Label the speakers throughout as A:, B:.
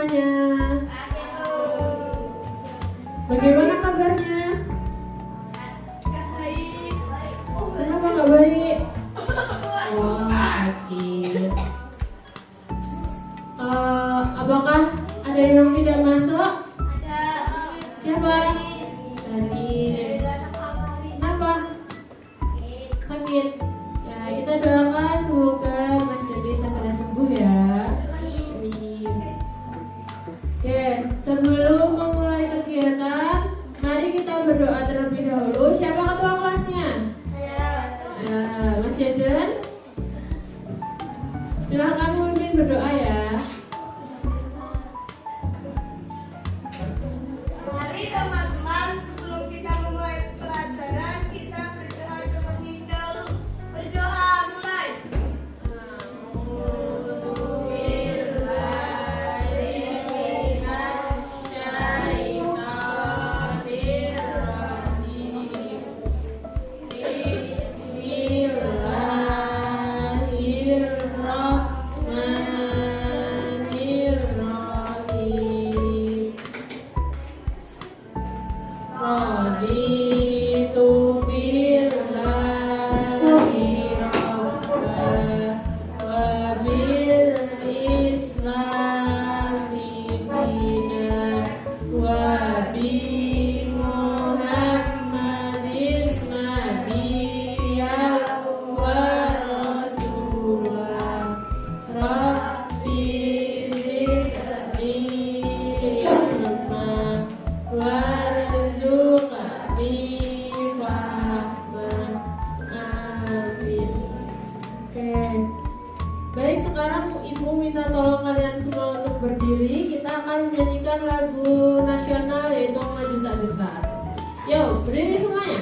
A: semuanya. Bagaimana kabarnya? Kenapa nggak baik? Wah, sakit. Apakah ada yang tidak masuk? Siapa? Danis. Kenapa? Sakit. Ya, kita doakan semoga Mas Danis segera sembuh ya. Amin. Oke, sebelum memulai kegiatan, mari kita berdoa terlebih dahulu. Siapa ketua kelasnya? Ya, Mas Jaden. Silahkan memimpin berdoa ya.
B: Mari teman-teman, sebelum kita memulai pelajaran, kita berdoa terlebih dahulu. Berdoa mulai.
A: Raditu billahi rabba wa bil islami dina wa bi Muhammadin nabiyyan wa rasulan. Rabbi zidni ilma warzuqni fahman. Amin. Oke. Baik, sekarang Ibu minta tolong kalian semua untuk berdiri. Kita akan menyanyikan lagu nasional yaitu Maju Tak Gentar. Yuk, berdiri semuanya.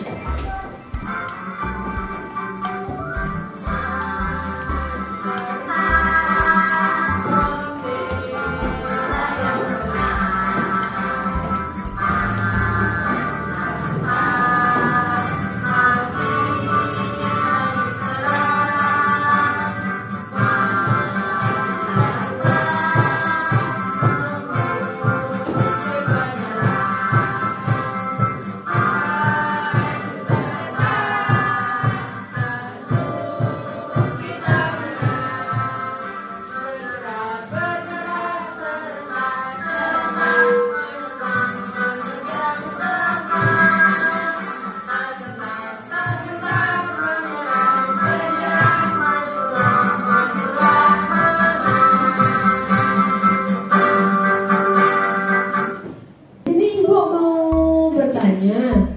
A: Ini Ibu mau bertanya,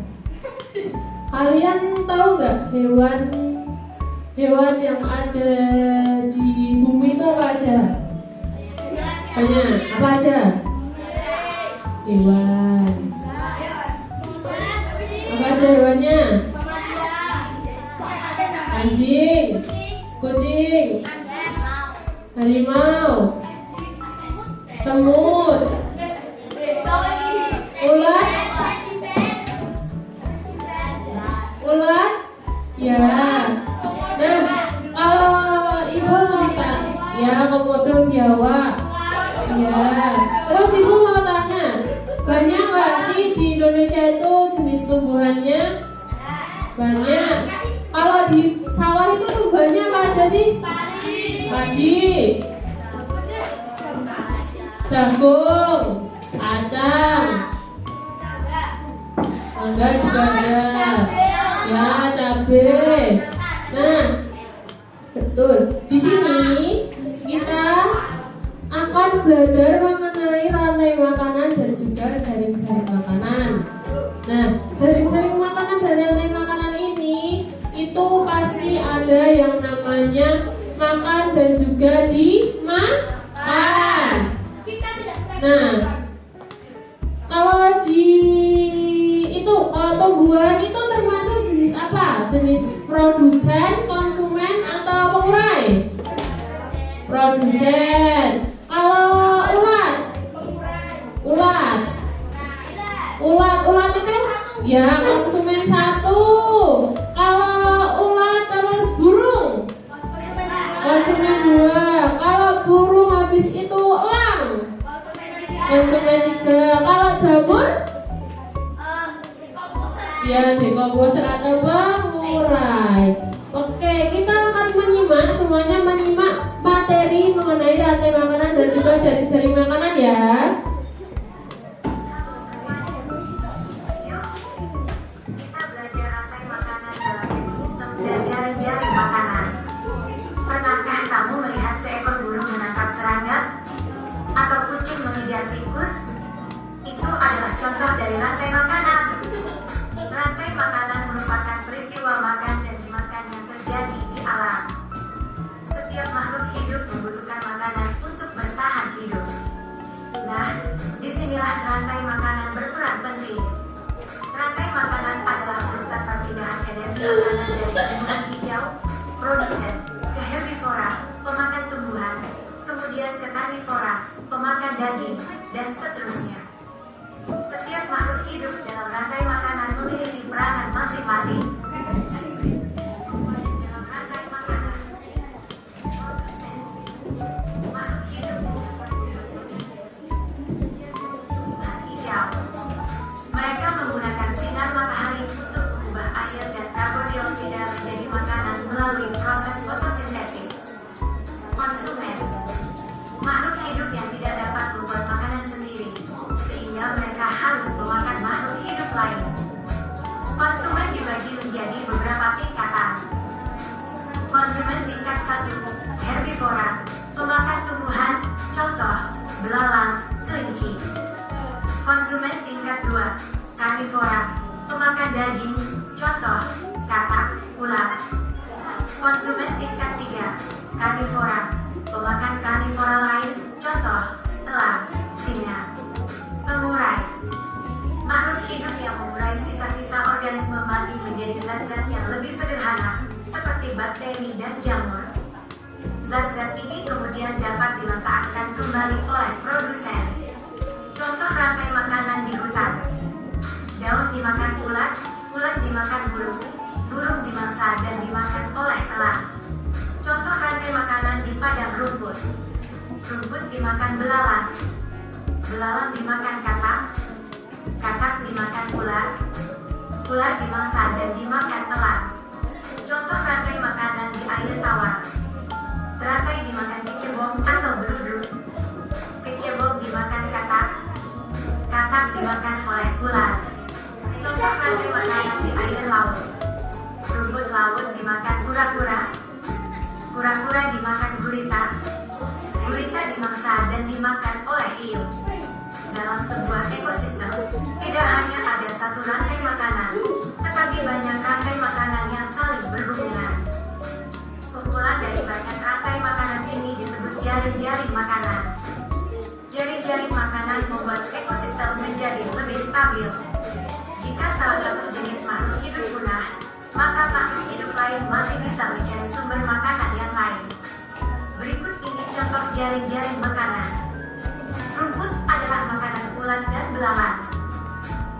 A: kalian tahu nggak hewan yang ada di bumi itu apa aja? Banyak. Apa aja? Hewan. Apa aja hewannya? Anjing, kucing, harimau, semut, ulat. Ulat? Ya. Nah, kalau Ibu mau tanya, ya komodo biawak. Ya. Terus Ibu mau tanya, banyak nggak sih di Indonesia itu jenis tumbuhannya? Banyak. Kalau di sawah itu tumbuhannya apa aja sih? Padi, jagung, kacang, mangga juga ada. Ya, cabai. Nah, betul. Di sini kita akan belajar mengenai rantai makanan dan juga jaring-jaring makanan. Nah, jaring-jaring makanan dan rantai makanan ini itu pasti ada yang namanya makan dan juga dimakan. Nah, kalau kalau tumbuhan itu termasuk jenis apa? Jenis produsen, konsumen, atau pengurai? Produsen. Kalau ulat itu ya konsumen satu. Kalau ulat terus burung, konsumen dua. Kalau burung habis itu elang, konsumen juga. Kalau jamur? Ya, dekomposer atau pengurai. Oke, kita akan menyimak, semuanya menyimak materi mengenai rantai makanan dan juga jaring-jaring makanan ya.
C: Atau kucing mengejar tikus, itu adalah contoh dari rantai makanan. Rantai makanan merupakan peristiwa makan dan dimakan yang terjadi di alam. Setiap makhluk hidup membutuhkan makanan untuk bertahan hidup. Nah, disinilah rantai makanan berperan penting. Rantai makanan adalah pusat perpindahan energi makanan dari tumbuhan hijau, produsen, ke herbivora, pemakan tumbuhan, kemudian ke karnivora, pemakan daging, dan seterusnya. Setiap makhluk hidup dalam rantai makanan memiliki peranan masing-masing. Dalam rantai makanan, makhluk hidup tumbuhan hijau. Mereka menggunakan sinar matahari untuk mengubah air dan karbon dioksida menjadi makanan melalui proses fotosintesis. Konsumen, makhluk hidup yang tidak dapat membuat makanan sendiri, sehingga mereka harus memakan makhluk hidup lain. Konsumen dibagi menjadi beberapa tingkatan. Konsumen tingkat 1, herbivora, pemakan tumbuhan, contoh, belalang, kelinci. Konsumen tingkat 2, karnivora, pemakan daging, contoh, katak, ular. Konsumen tingkat 3, karnivora, pemakan karnivora lain, contoh, elang, singa. Pengurai, makhluk hidup yang mengurai sisa-sisa organisme mati menjadi zat-zat yang lebih sederhana, seperti bakteri dan jamur. Zat-zat ini kemudian dapat dimanfaatkan kembali oleh produsen. Contoh rantai makanan di hutan. Daun dimakan ulat, ulat dimakan burung, burung dimangsa dan dimakan oleh elang. Contoh rantai makanan di padang rumput. Rumput dimakan belalang, belalang dimakan katak, katak dimakan ular, ular dimangsa dan dimakan elang. Contoh rantai makanan di air tawar. Teratai dimakan kecebong atau beluduk, kecebong dimakan katak, katak dimakan oleh ular. Contoh rantai makanan di air laut. Rumput laut dimakan kura-kura, kura-kura dimakan gurita, gurita dimangsa dan dimakan oleh hiu. Dalam sebuah ekosistem, tidak hanya ada satu rantai makanan, tetapi banyak rantai makanan yang saling berhubungan. Kumpulan dari banyak rantai makanan ini disebut jaring-jaring makanan. Jaring-jaring makanan membuat ekosistem menjadi lebih stabil. Jika salah satu jenis makhluk hidup punah, maka makhluk hidup lain masih bisa mencari sumber makanan yang lain. Berikut ini contoh jaring-jaring makanan. Rumput adalah makanan ulat dan belalang.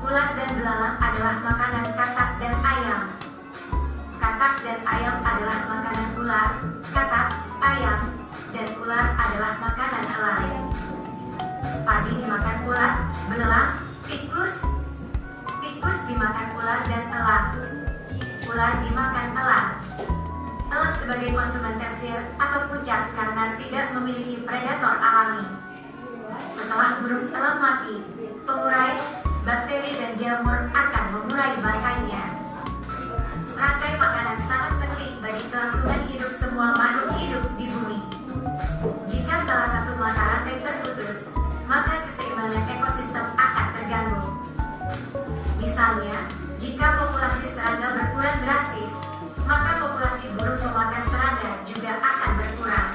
C: Ulat dan belalang adalah makanan katak dan ayam. Katak dan ayam adalah makanan ular. Katak, ayam, dan ular adalah makanan elang. Padi dimakan ulat, belalang, tikus. Tikus dimakan ular dan elang. Ular dimakan elang. Elang sebagai konsumen tersir atau puncak karena tidak memiliki predator alami. Setelah burung elang mati, pengurai, bakteri dan jamur akan mengurai bangkainya. Rantai makanan sangat penting bagi kelangsungan hidup semua makhluk hidup di bumi. Jika salah satu mata rantai terputus, maka keseimbangan ekosistem akan terganggu. Misalnya, jika populasi serangga berkurang drastis, maka populasi burung pemakan serangga juga akan berkurang.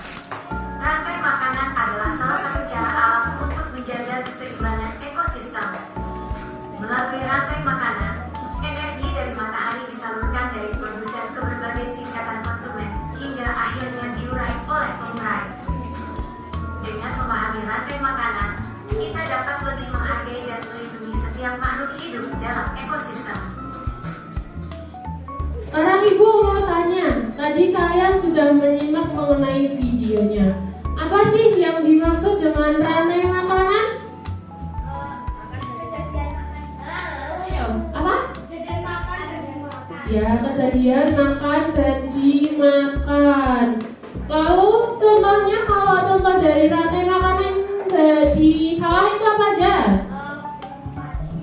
C: Rantai makanan adalah salah satu cara alam untuk menjaga keseimbangan ekosistem. Melalui rantai makanan, energi dari matahari disalurkan dari produsen ke berbagai tingkatan konsumen, hingga akhirnya diurai oleh pengurai. Dengan memahami rantai makanan, kita dapat lebih menghargai dan melindungi setiap makhluk hidup dalam ekosistem.
A: Sekarang Ibu mau tanya, tadi kalian sudah menyimak mengenai videonya. Apa sih yang dimaksud dengan rantai makanan? kejadian makan dan dimakan. Lalu contohnya, kalau contoh dari rantai makanan di sawah itu apa aja?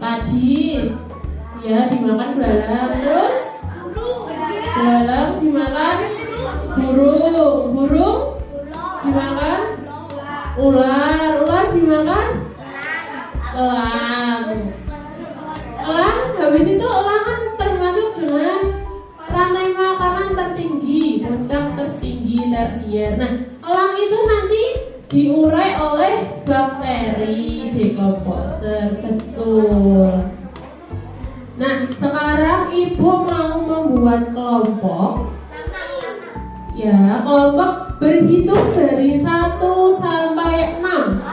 A: Padi, ya dimakan belalang. Terus belalang dimakan burung, burung dimakan ular, ular dimakan elang. Elang, habis itu elang kan termasuk dengan rantai makanan tertinggi, puncak tertinggi tersier. Nah, elang itu nanti diurai oleh bakteri decomposer, betul. Nah, sekarang ibu mau membuat kelompok. Ya, kelompok berhitung dari 1 sampai 6.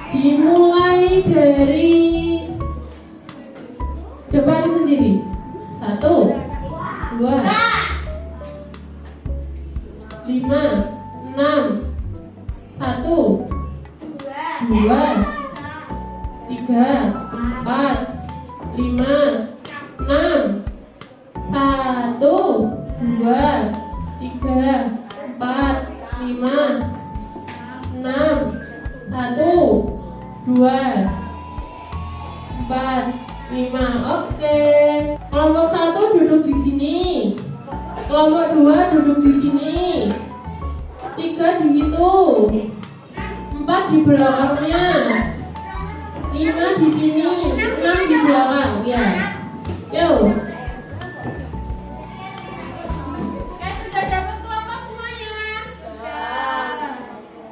A: Dimulai dari depan sendiri. 1, 2, 5, 6, 1, 2, 3, 4, 5, 6, 1, 2, 3, 4, 5, 6, 1, 2, 4, 5. Oke. Kelompok 1 duduk di sini. Kelompok 2 duduk di sini. 3 di situ. 4 di belakangnya. 5 di sini. 6 di belakang. Ya. Yuk. Sudah dapat kelompok semuanya?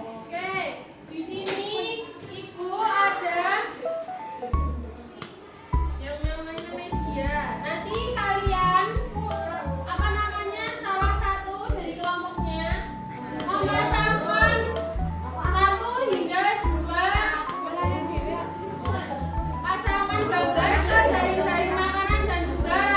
A: Oke, di sini ibu ada yang namanya media. Nanti kalian apa namanya salah satu dari kelompoknya memasangkan 1 hingga 2 pasangan gambar ke jari-jari makanan dan juga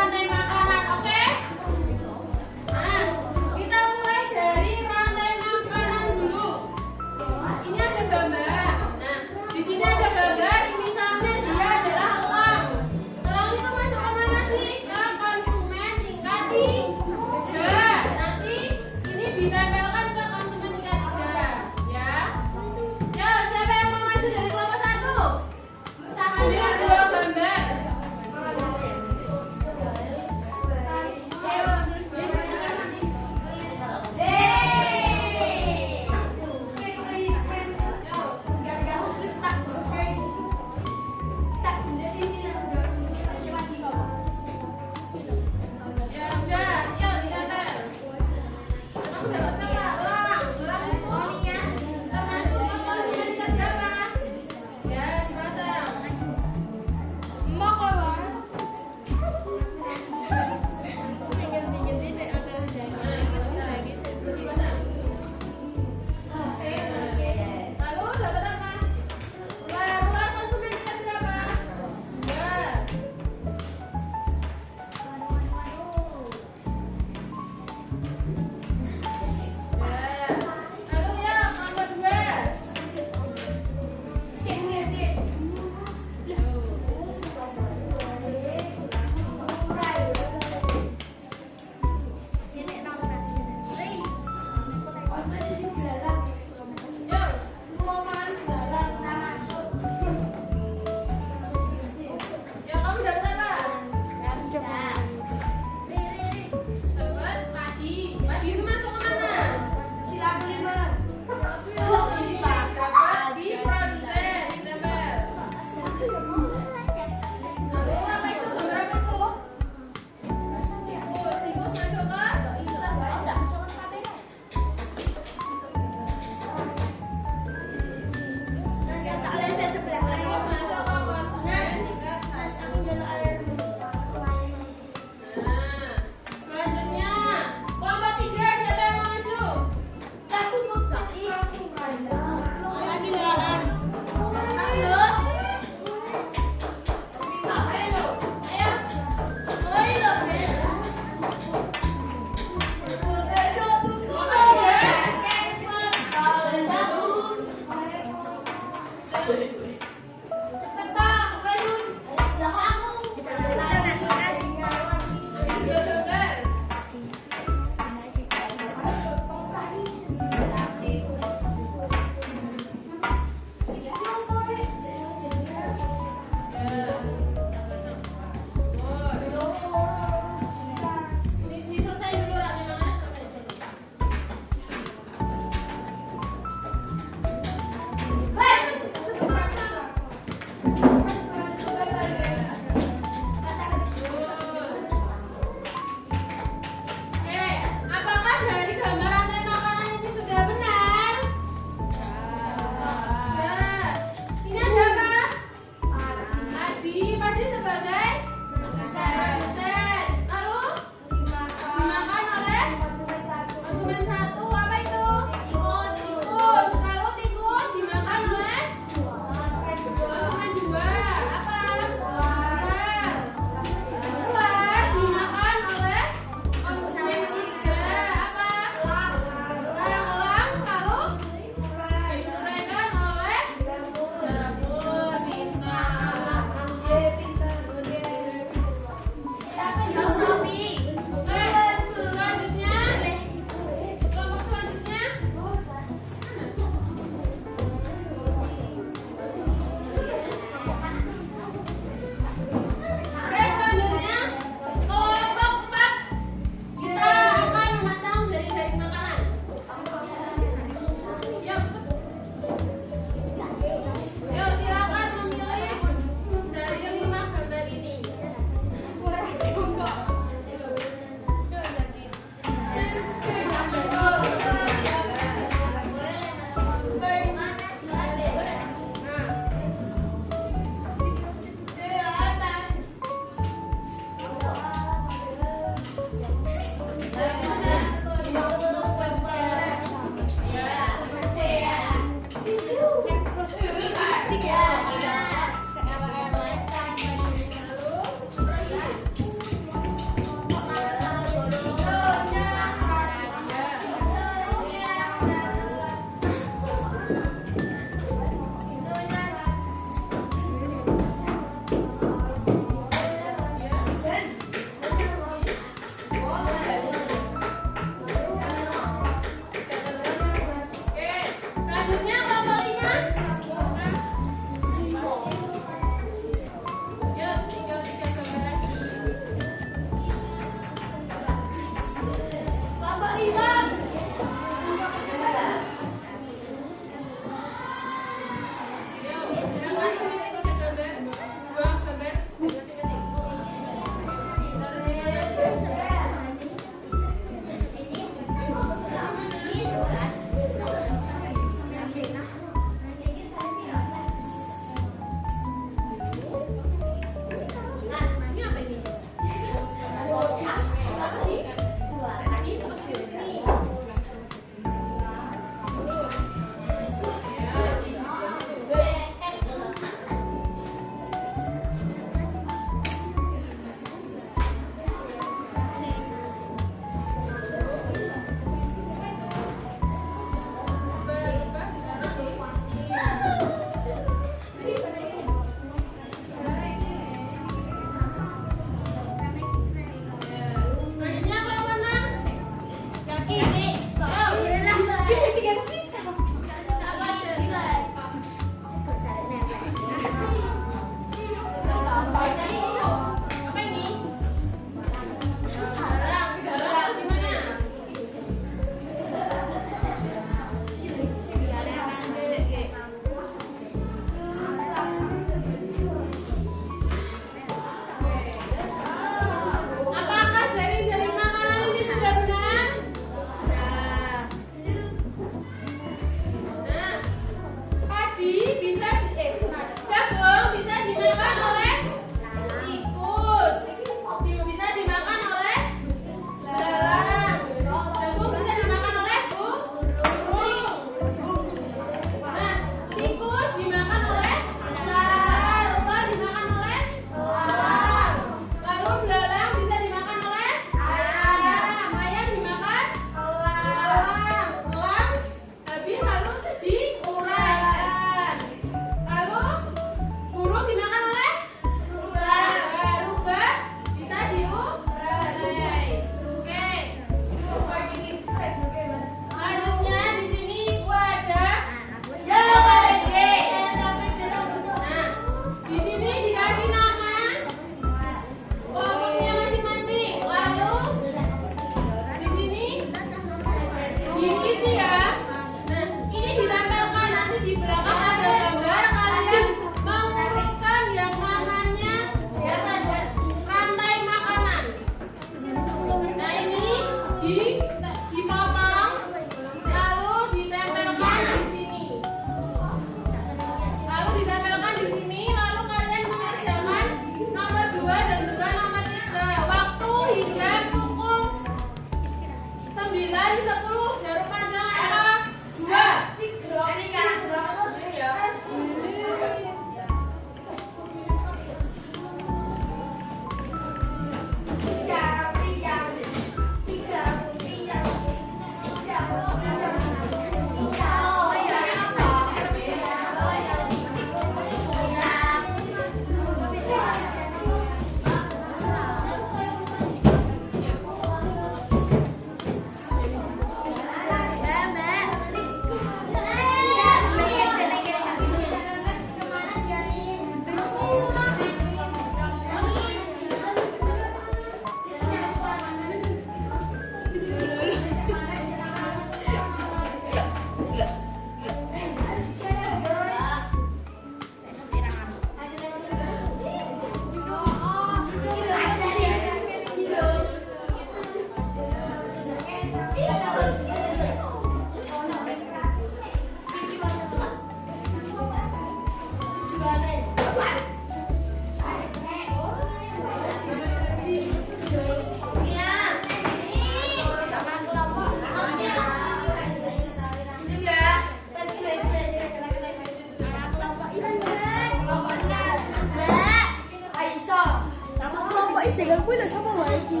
B: Jangan punya sama lagi.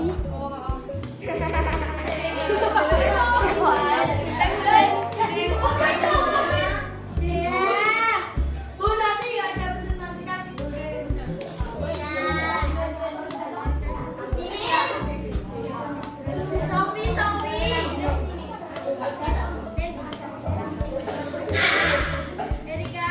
B: Bu, nanti ada presentasi kan? Sophie. Erika.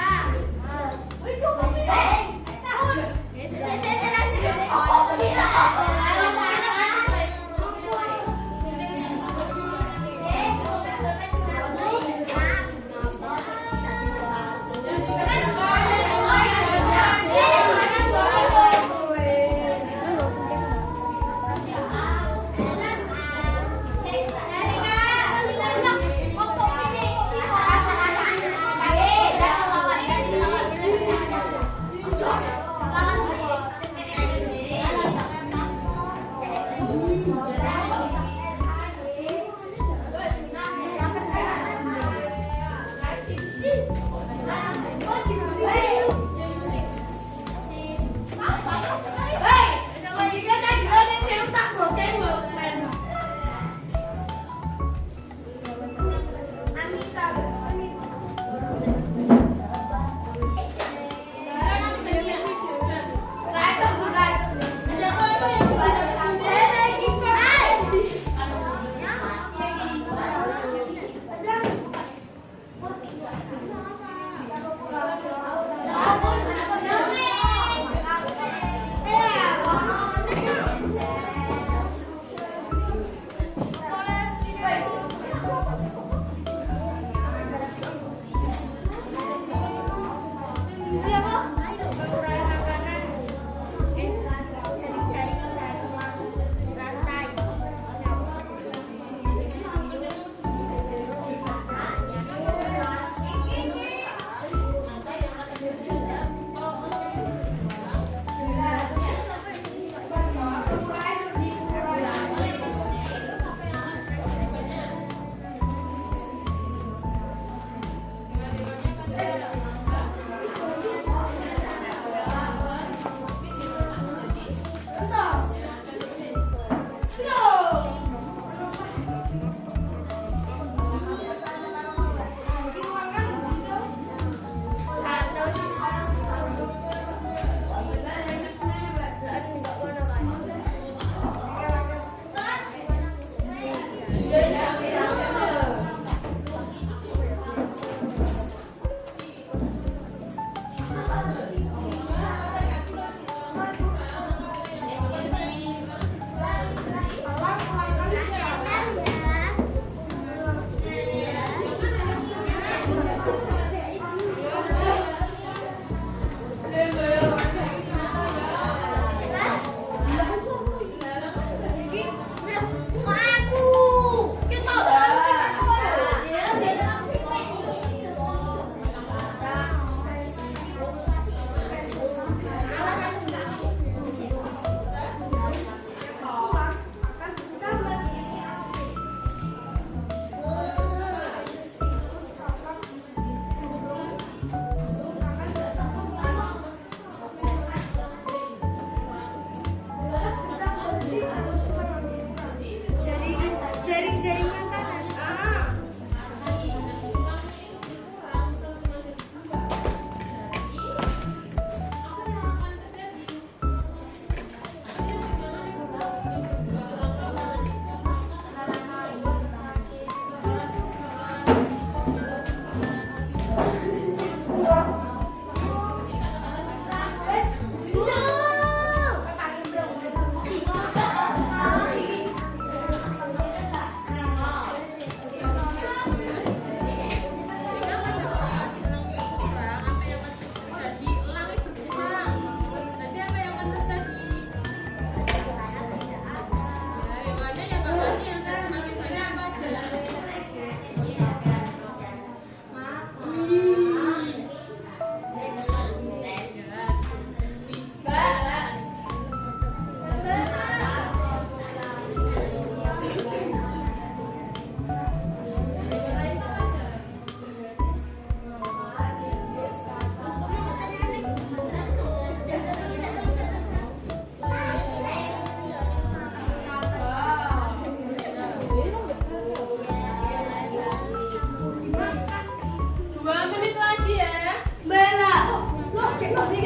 A: Ada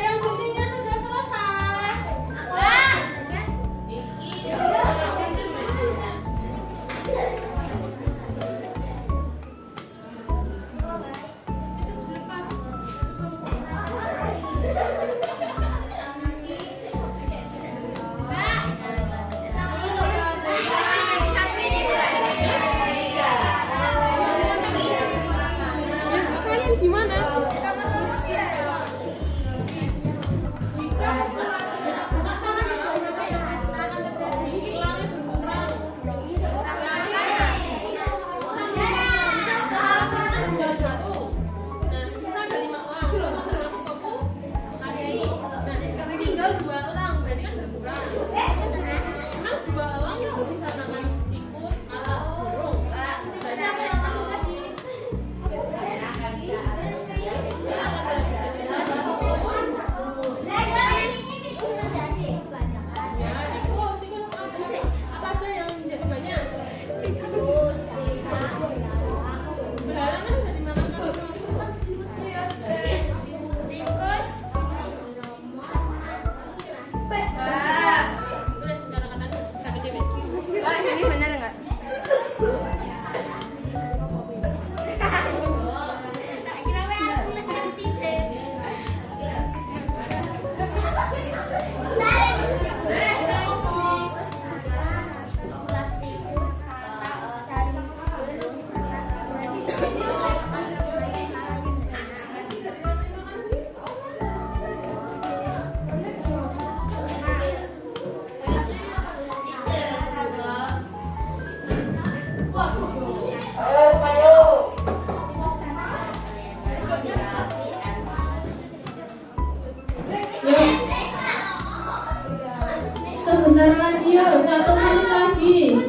A: yang buktinya sudah selesai. Kalian gimana? Sebentar lagi ya, 1 menit lagi.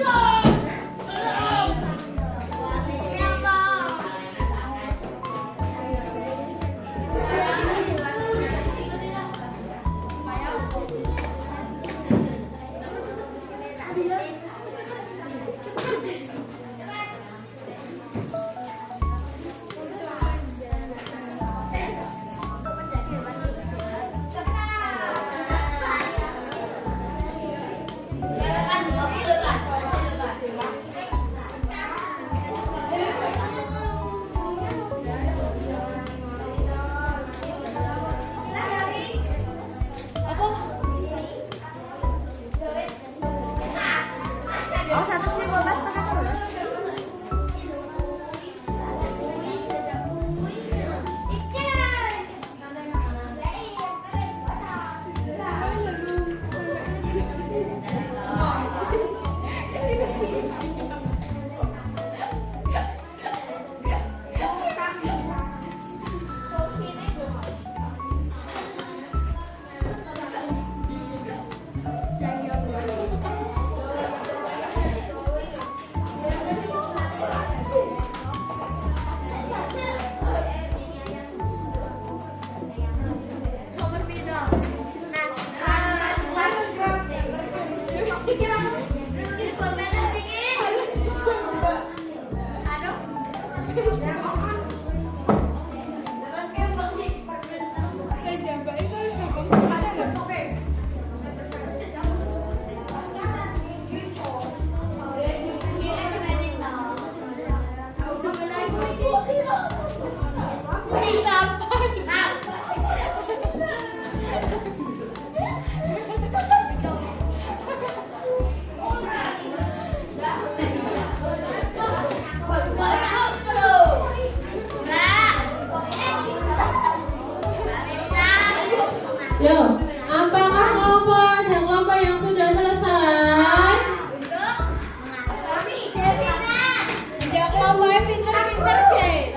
A: Yo, apakah kelompok yang sudah selesai?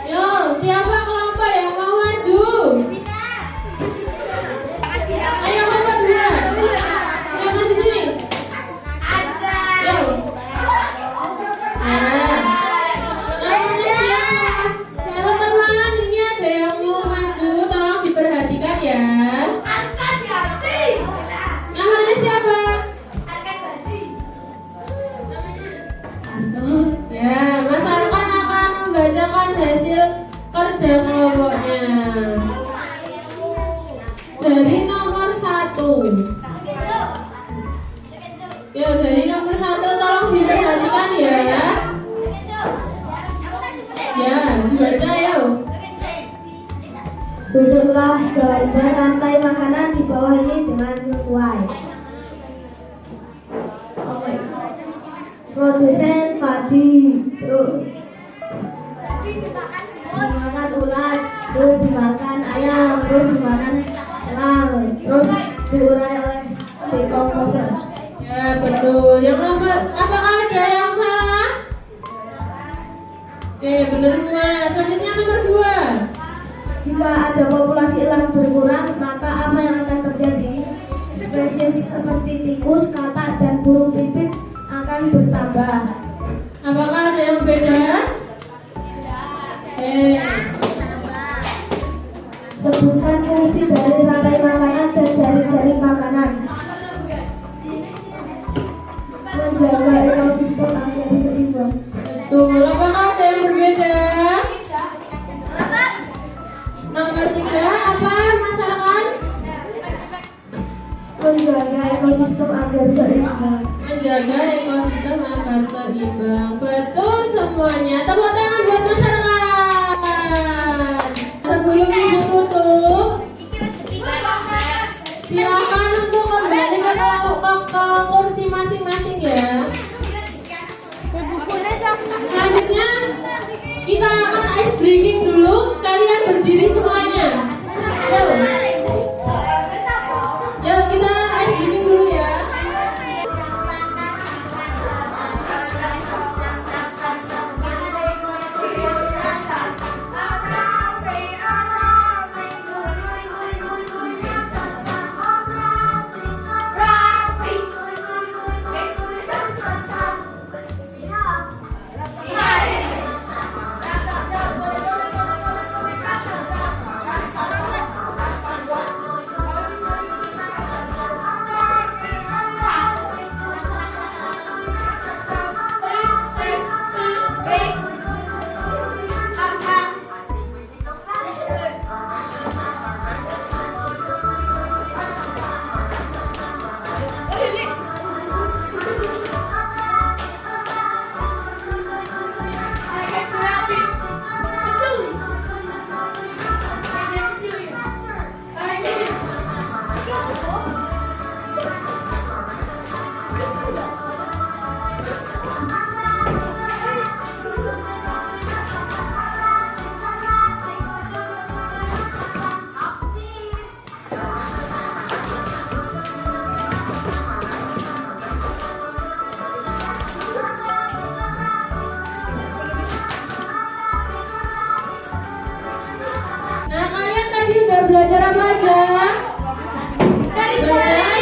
A: Yo, siapa kelompok yang mau maju? Ayo kelompok 2. Ayo maju sini. Yo. Nah, namanya siapa? Teman-teman, ini ada yang mau maju, tolong diperhatikan ya. Namanya siapa? Ya, Mas Arkan akan membacakan hasil kerja saja kelompoknya. Dari nomor 1. Ya, dari nomor 1 tolong diperhatikan ya. Ya, dibaca yuk.
D: Susunlah gambar rantai makanan di bawah ini dengan sesuai. Produsen padi, terus dimakan ulat, terus dimakan ayam, terus dimakan elang, terus diurai oleh dekomposer.
A: Ya, betul. Yang nomor, apakah ada yang salah? Oke, benar semua. Selanjutnya nomor 2.
D: Jika ada populasi elang berkurang, maka apa yang akan terjadi? Spesies seperti tikus, katak, dan burung pipit akan bertambah.
A: Apakah ada yang beda?
D: Sebutkan fungsi dari rantai makanan dan jaring-jaring makanan. Menjaga ekosistem agar seimbang.
A: Betul. Apakah ada yang berbeda? Nomor 3, apa masalahkan?
D: Menjaga ekosistem agar seimbang.
A: Menjaga ekosistem agar seimbang. Betul semuanya. Tepuk tangan buat masyarakat. Sebelum ibu tutup, silakan untuk kembali ke kursi masing-masing ya. Selanjutnya kita akan ice breaking dulu. Kalian berdiri semuanya. Yuk, yuk kita ice breaking dulu ya. Nah, kalian tadi udah belajar apa aja? Cari makanan.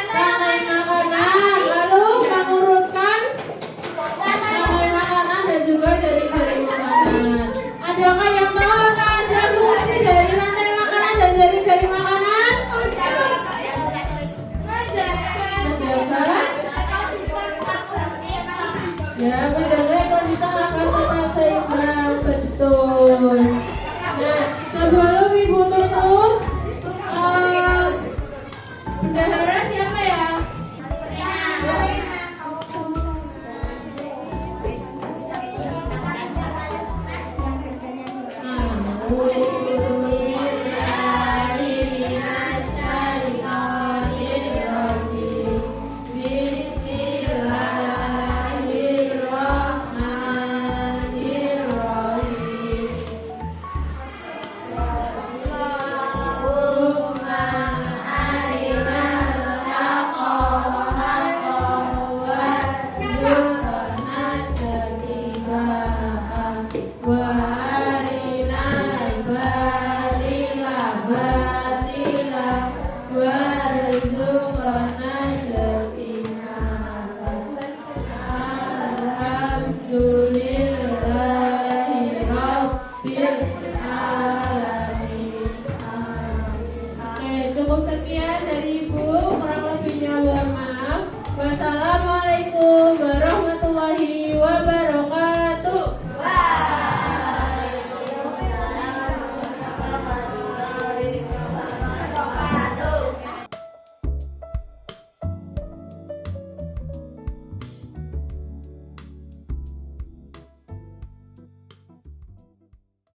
A: Rantai makanan. Lalu mengurutkan rantai makanan dan juga cari makanan. Adakah yang tahu apa aja fungsi dari rantai makanan dan cari makanan? Menjaga. Ya, menjaga ekosistem agar tetap seimbang. Betul. Nah, sebelum ibu tutup, bendahara siapa ya? Nah,